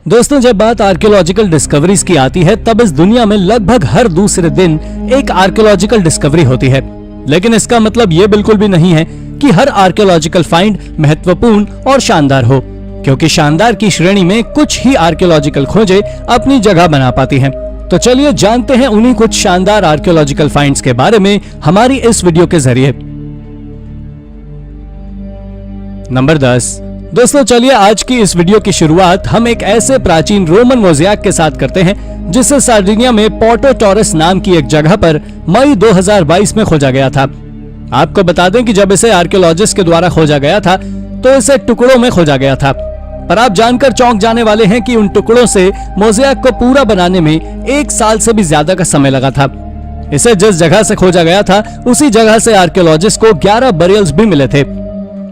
दोस्तों, जब बात आर्कियोलॉजिकल डिस्कवरीज की आती है तब इस दुनिया में लगभग हर दूसरे दिन एक आर्कियोलॉजिकल डिस्कवरी होती है। लेकिन इसका मतलब ये बिल्कुल भी नहीं है कि हर आर्कियोलॉजिकल फाइंड महत्वपूर्ण और शानदार हो, क्योंकि शानदार की श्रेणी में कुछ ही आर्कियोलॉजिकल खोजें अपनी जगह बना पाती हैं। तो चलिए जानते हैं उन्हीं कुछ शानदार आर्कियोलॉजिकल फाइंड्स के बारे में हमारी इस वीडियो के जरिए। नंबर 10। दोस्तों, चलिए आज की इस वीडियो की शुरुआत हम एक ऐसे प्राचीन रोमन मोज़ेक के साथ करते हैं जिसे सार्डिनिया में पोर्टो टॉरस नाम की एक जगह पर मई 2022 में खोजा गया था। आपको बता दें कि जब इसे आर्कियोलॉजिस्ट के द्वारा खोजा गया था तो इसे टुकड़ों में खोजा गया था, पर आप जानकर चौंक जाने वाले हैं कि उन टुकड़ों से मोज़ेक को पूरा बनाने में 1 साल से भी ज्यादा का समय लगा था। इसे जिस जगह से खोजा गया था उसी जगह से आर्कियोलॉजिस्ट को 11 बरियल्स भी मिले थे।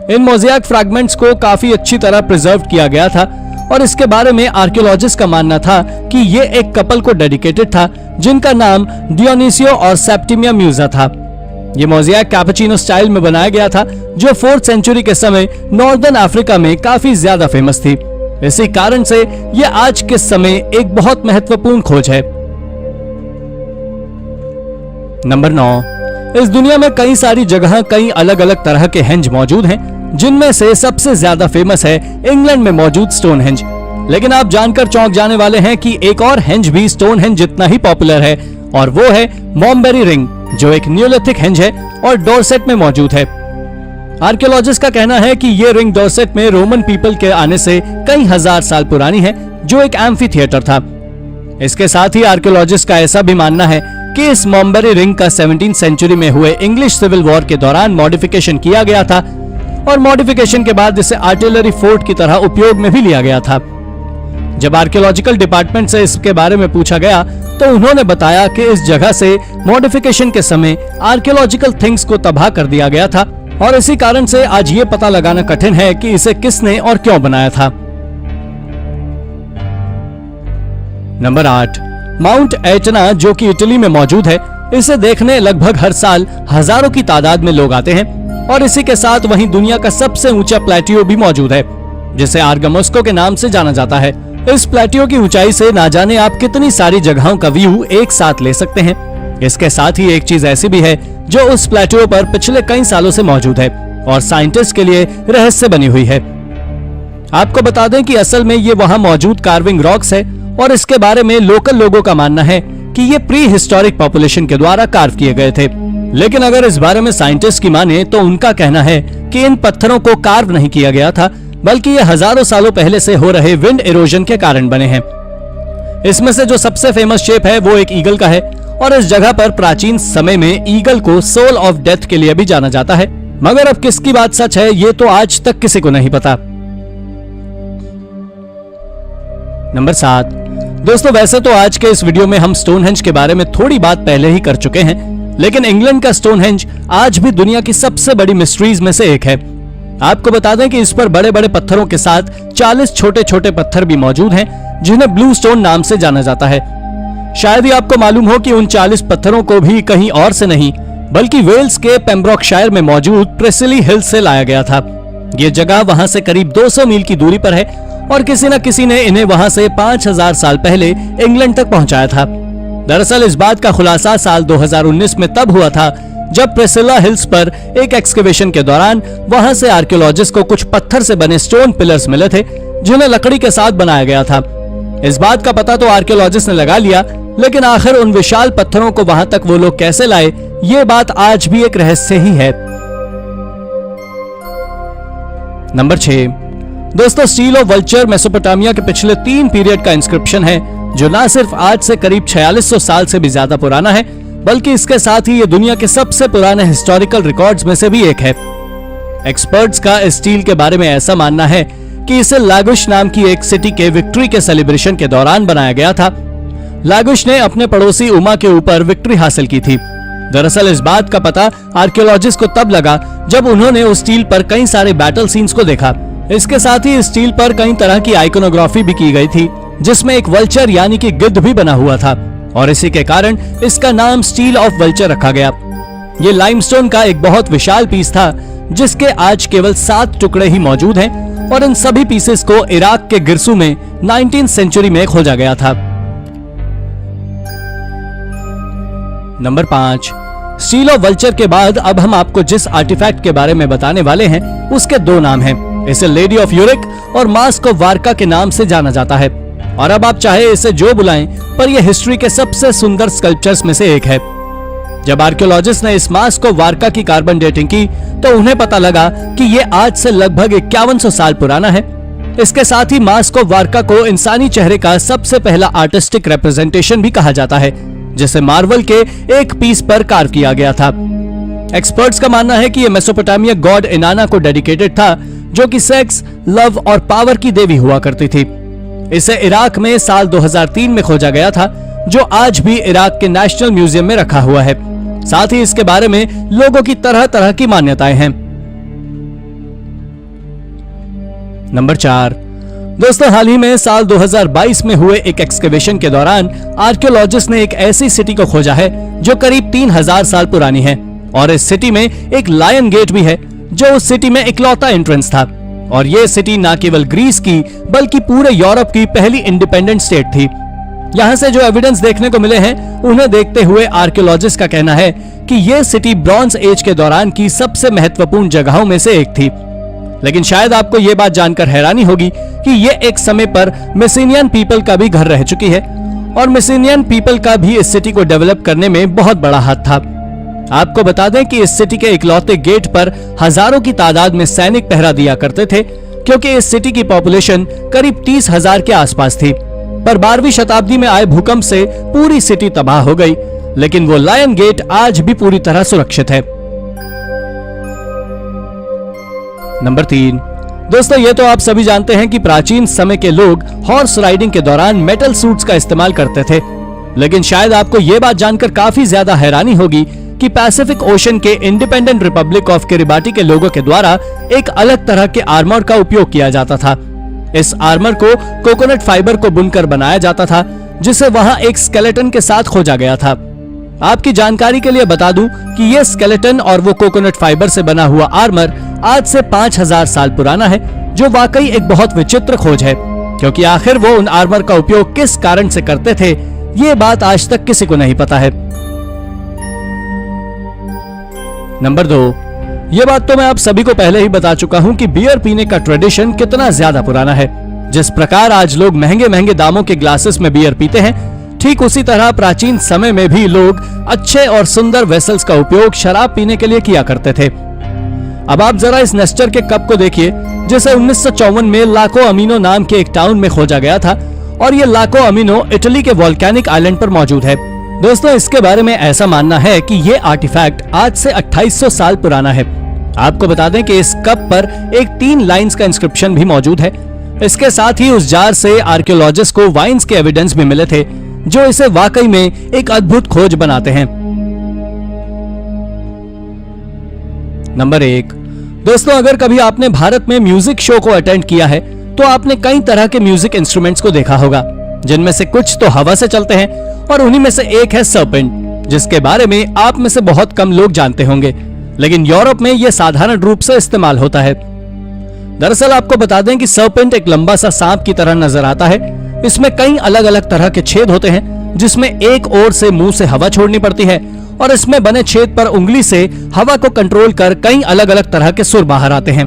इन मोज़ेक फ्रैगमेंट्स को काफी अच्छी तरह प्रिजर्व किया गया था और इसके बारे में आर्कियोलॉजिस्ट का मानना था कि ये एक कपल को डेडिकेटेड था जिनका नाम डियोनिसियो और सेप्टिमिया म्यूजा था। ये मोज़ेक कैपुचिनो स्टाइल में बनाया गया था जो 4th सेंचुरी के समय नॉर्दर्न अफ्रीका में काफी ज्यादा फेमस थी। इसी कारण से ये आज के समय एक बहुत महत्वपूर्ण खोज है। नंबर 9। इस दुनिया में कई सारी जगह कई अलग अलग तरह के हेंज मौजूद हैं, जिनमें से सबसे ज्यादा फेमस है इंग्लैंड में मौजूद स्टोनहेंज। लेकिन आप जानकर चौंक जाने वाले हैं कि एक और हेंज भी स्टोनहेंज जितना ही पॉपुलर है और वो है मॉम्बेरी रिंग, जो एक न्यूलिथिक हेंज है और डॉर्सेट में मौजूद है। आर्कियोलॉजिस्ट का कहना है कि ये रिंग डॉर्सेट में रोमन पीपल के आने से कई हजार साल पुरानी है, जो एक एम्फी थिएटर था। इसके साथ ही आर्कियोलॉजिस्ट का ऐसा भी मानना है कि इस मॉम्बेरी रिंग का 17th सेंचुरी में हुए इंग्लिश सिविल वॉर के दौरान मॉडिफिकेशन किया गया था और मॉडिफिकेशन के बाद इसे आर्टिलरी फोर्ट की तरह उपयोग में भी लिया गया था। जब आर्कियोलॉजिकल डिपार्टमेंट से इसके बारे में पूछा गया तो उन्होंने बताया कि इस जगह से मॉडिफिकेशन के समय आर्कियोलॉजिकल थिंग्स को तबाह कर दिया गया था और इसी कारण से आज ये पता लगाना कठिन है कि इसे किसने और क्यों बनाया था। नंबर 8। माउंट एटना, जो कि इटली में मौजूद है, इसे देखने लगभग हर साल हजारों की तादाद में लोग आते हैं और इसी के साथ वहीं दुनिया का सबसे ऊंचा प्लेटियो भी मौजूद है, जिसे आर्गमोस्को के नाम से जाना जाता है। इस प्लेटियो की ऊंचाई से ना जाने आप कितनी सारी जगहों का व्यू एक साथ ले सकते हैं। इसके साथ ही एक चीज ऐसी भी है जो उस प्लेटियो पर पिछले कई सालों से मौजूद है और साइंटिस्ट के लिए रहस्य बनी हुई है। आपको बता दें कि असल में ये वहां मौजूद कार्विंग रॉक्स है और इसके बारे में लोकल लोगों का मानना है कि ये प्री हिस्टोरिक पॉपुलेशन के द्वारा कार्व किए गए थे। लेकिन अगर इस बारे में साइंटिस्ट की माने तो उनका कहना है कि इन पत्थरों को कार्व नहीं किया गया था, बल्कि ये हजारों सालों पहले से हो रहे विंड इरोजन के कारण बने हैं। इसमें से जो सबसे फेमस शेप है वो एक ईगल का है और इस जगह पर प्राचीन समय में ईगल को सोल ऑफ डेथ के लिए भी जाना जाता है, मगर अब किसकी बात सच है ये तो आज तक किसी को नहीं पता। नंबर 7। दोस्तों, वैसे तो आज के इस वीडियो में हम स्टोनहेंज के बारे में थोड़ी बात पहले ही कर चुके हैं, लेकिन इंग्लैंड का स्टोनहेंज आज भी दुनिया की सबसे बड़ी मिस्ट्रीज में से एक है। आपको बता दें कि इस पर बड़े बड़े पत्थरों के साथ 40 छोटे छोटे पत्थर भी मौजूद हैं, जिन्हें ब्लू स्टोन नाम से जाना जाता है। शायद ही आपको मालूम हो कि उन 40 पत्थरों को भी कहीं और से नहीं बल्कि वेल्स के पेम्ब्रोकशायर में मौजूद प्रेसिली हिल से लाया गया था। ये जगह वहां से करीब 200 मील की दूरी पर है और किसी न किसी ने इन्हें वहां से 5000 साल पहले इंग्लैंड तक पहुंचाया था। दरअसल इस बात का खुलासा साल 2019 में तब हुआ था जब प्रेसिला हिल्स पर एक एक्सकवेशन के दौरान वहां से आर्कियोलॉजिस्ट को कुछ पत्थर से बने स्टोन पिलर्स मिले थे, जिन्हें लकड़ी के साथ बनाया गया था। इस बात का पता तो आर्कियोलॉजिस्ट ने लगा लिया, लेकिन आखिर उन विशाल पत्थरों को वहां तक वो लोग कैसे लाए, ये बात आज भी एक रहस्य ही है। नंबर 6। दोस्तों, स्टील ऑफ वल्चर मेसोपोटामिया के पिछले 3 पीरियड का इंस्क्रिप्शन है, जो न सिर्फ आज से करीब 4600 साल से भी ज्यादा पुराना है, बल्कि इसके साथ ही ये दुनिया के सबसे पुराने हिस्टोरिकल रिकॉर्ड्स में से भी एक है। एक्सपर्ट्स का इस स्टील के बारे में ऐसा मानना है कि इसे लागुश नाम की एक सिटी के विक्ट्री के सेलिब्रेशन के दौरान बनाया गया था। लागुश ने अपने पड़ोसी उमा के ऊपर विक्ट्री हासिल की थी। दरअसल इस बात का पता आर्कियोलॉजिस्ट को तब लगा जब उन्होंने उस स्टील पर कई सारे बैटल सीन्स को देखा। इसके साथ ही इस स्टील पर कई तरह की आइकोनोग्राफी भी की गई थी, जिसमें एक वल्चर यानी कि गिद्ध भी बना हुआ था और इसी के कारण इसका नाम स्टील ऑफ वल्चर रखा गया। ये लाइमस्टोन का एक बहुत विशाल पीस था जिसके आज केवल 7 टुकड़े ही मौजूद हैं और इन सभी पीसेस को इराक के गिरसू में 19वीं सेंचुरी में खोजा गया था। नंबर 5, स्टील ऑफ वल्चर के बाद अब हम आपको जिस आर्टिफैक्ट के बारे में बताने वाले हैं उसके 2 नाम हैं। इसे लेडी ऑफ यूरिक और मास्क ऑफ वारका के नाम से जाना जाता है और अब आप चाहे इसे जो बुलाएं, पर यह हिस्ट्री के सबसे सुंदर स्कल्पचर्स में से एक है। जब आर्कियोलॉजिस्ट ने इस मास्क ऑफ वारका की कार्बन डेटिंग की तो उन्हें पता लगा कि ये आज से लगभग 5100 साल पुराना है। इसके साथ ही मास्क ऑफ वारका को इंसानी चेहरे का सबसे पहला आर्टिस्टिक रिप्रेजेंटेशन भी कहा जाता है, जिसे मार्बल के एक पीस पर कार्व किया गया था। एक्सपर्ट्स का मानना है कि यह मेसोपोटामिया गॉड इनाना को डेडिकेटेड था, जो कि सेक्स, लव और पावर की देवी हुआ करती थी। इसे इराक में साल 2003 में खोजा गया था, जो आज भी इराक के नेशनल म्यूजियम में रखा हुआ है। साथ ही इसके बारे में लोगों की तरह तरह की मान्यताएं हैं। नंबर 4, दोस्तों, हाल ही में साल 2022 में हुए एक एक्सकेवेशन के दौरान आर्कियोलॉजिस्ट ने एक ऐसी सिटी को खोजा है जो करीब 3000 साल पुरानी है और इस सिटी में एक लायन गेट भी है, जो उस सिटी में इकलौता एंट्रेंस था। और ये सिटी न केवल ग्रीस की बल्कि पूरे यूरोप की पहली इंडिपेंडेंट स्टेट थी। यहाँ से जो एविडेंस देखने को मिले हैं उन्हें देखते हुए आर्कियोलॉजिस्ट का कहना है कि ये सिटी ब्रॉन्ज एज के दौरान की सबसे महत्वपूर्ण जगहों में से एक थी। लेकिन शायद आपको ये बात जानकर हैरानी होगी कि ये एक समय पर मेसिनियन पीपल का भी घर रह चुकी है और मेसिनियन पीपल का भी इस सिटी को डेवलप करने में बहुत बड़ा हाथ था। आपको बता दें कि इस सिटी के इकलौते गेट पर हजारों की तादाद में सैनिक पहरा दिया करते थे, क्योंकि इस सिटी की पॉपुलेशन करीब 30,000 के आसपास थी। पर 12वीं शताब्दी में आए भूकंप से पूरी सिटी तबाह हो गई, लेकिन वो लायन गेट आज भी पूरी तरह सुरक्षित है। नंबर 3, दोस्तों, ये तो आप सभी जानते हैं कि प्राचीन समय के लोग हॉर्स राइडिंग के दौरान मेटल सूट्स का इस्तेमाल करते थे। लेकिन शायद आपको ये बात जानकर काफी ज्यादा हैरानी होगी कि पैसिफिक ओशन के इंडिपेंडेंट रिपब्लिक ऑफ किरिबाटी के लोगों के द्वारा एक अलग तरह के आर्मर का उपयोग किया जाता था। इस आर्मर को कोकोनट फाइबर को बुनकर बनाया जाता था, जिसे वहां एक स्केलेटन के साथ खोजा गया था। आपकी जानकारी के लिए बता दूं कि यह स्केलेटन और वो कोकोनट फाइबर से बना हुआ आर्मर आज से 5000 साल पुराना है, जो वाकई एक बहुत विचित्र खोज है, क्योंकि आखिर वो उन आर्मर का उपयोग किस कारण से करते थे, ये बात आज तक किसी को नहीं पता है। नंबर 2, ये बात तो मैं आप सभी को पहले ही बता चुका हूं कि बियर पीने का ट्रेडिशन कितना ज्यादा पुराना है। जिस प्रकार आज लोग महंगे महंगे दामों के ग्लासेस में बियर पीते हैं, ठीक उसी तरह प्राचीन समय में भी लोग अच्छे और सुंदर वेसल्स का उपयोग शराब पीने के लिए किया करते थे। अब आप जरा इस नेस्टर के कप को देखिए, जिसे 1954 में लाको अमीनो नाम के एक टाउन में खोजा गया था और ये लाको अमीनो इटली के वोल्केनिक आइलैंड पर मौजूद है। दोस्तों, इसके बारे में ऐसा मानना है कि ये आर्टिफैक्ट आज से 2800 साल पुराना है। आपको बता दें कि इस कप पर एक 3 लाइंस का इंस्क्रिप्शन भी मौजूद है। इसके साथ ही उस जार से आर्कियोलॉजिस्ट को वाइन्स के एविडेंस भी मिले थे, जो इसे वाकई में एक अद्भुत खोज बनाते हैं। नंबर 1, दोस्तों, अगर कभी आपने भारत में म्यूजिक शो को अटेंड किया है तो आपने कई तरह के म्यूजिक इंस्ट्रूमेंट्स को देखा होगा, जिनमें से कुछ तो हवा से चलते हैं और उन्हीं में से एक है सर्पेंट, जिसके बारे में आप में से बहुत कम लोग जानते होंगे, लेकिन यूरोप में यह साधारण रूप से इस्तेमाल होता है। दरअसल आपको बता दें कि सर्पेंट एक लंबा सा सांप की तरह नजर आता है। इसमें कई अलग अलग तरह के छेद होते हैं, जिसमें एक ओर से मुंह से हवा छोड़नी पड़ती है और इसमें बने छेद पर उंगली से हवा को कंट्रोल कर कई अलग अलग तरह के सुर बाहर आते हैं।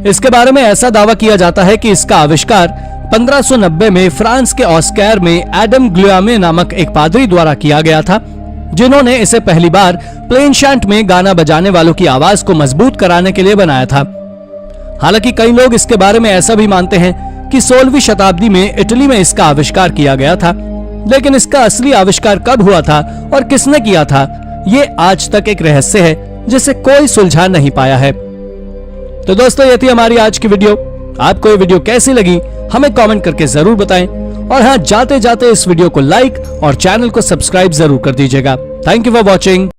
इसके बारे में ऐसा दावा किया जाता है कि इसका आविष्कार 1590 में फ्रांस के ऑस्कैर में एडम ग्लुयामे नामक एक पादरी द्वारा किया गया था, जिन्होंने इसे पहली बार प्लेन शैंट में गाना बजाने वालों की आवाज को मजबूत कराने के लिए बनाया था। हालांकि कई लोग इसके बारे में ऐसा भी मानते हैं कि 16वीं शताब्दी में इटली में इसका आविष्कार किया गया था, लेकिन इसका असली आविष्कार कब हुआ था और किसने किया था, ये आज तक एक रहस्य है जिसे कोई सुलझा नहीं पाया है। तो दोस्तों, ये थी हमारी आज की वीडियो। आपको ये वीडियो कैसी लगी हमें कमेंट करके जरूर बताएं, और हाँ, जाते जाते इस वीडियो को लाइक और चैनल को सब्सक्राइब जरूर कर दीजिएगा। Thank you for watching.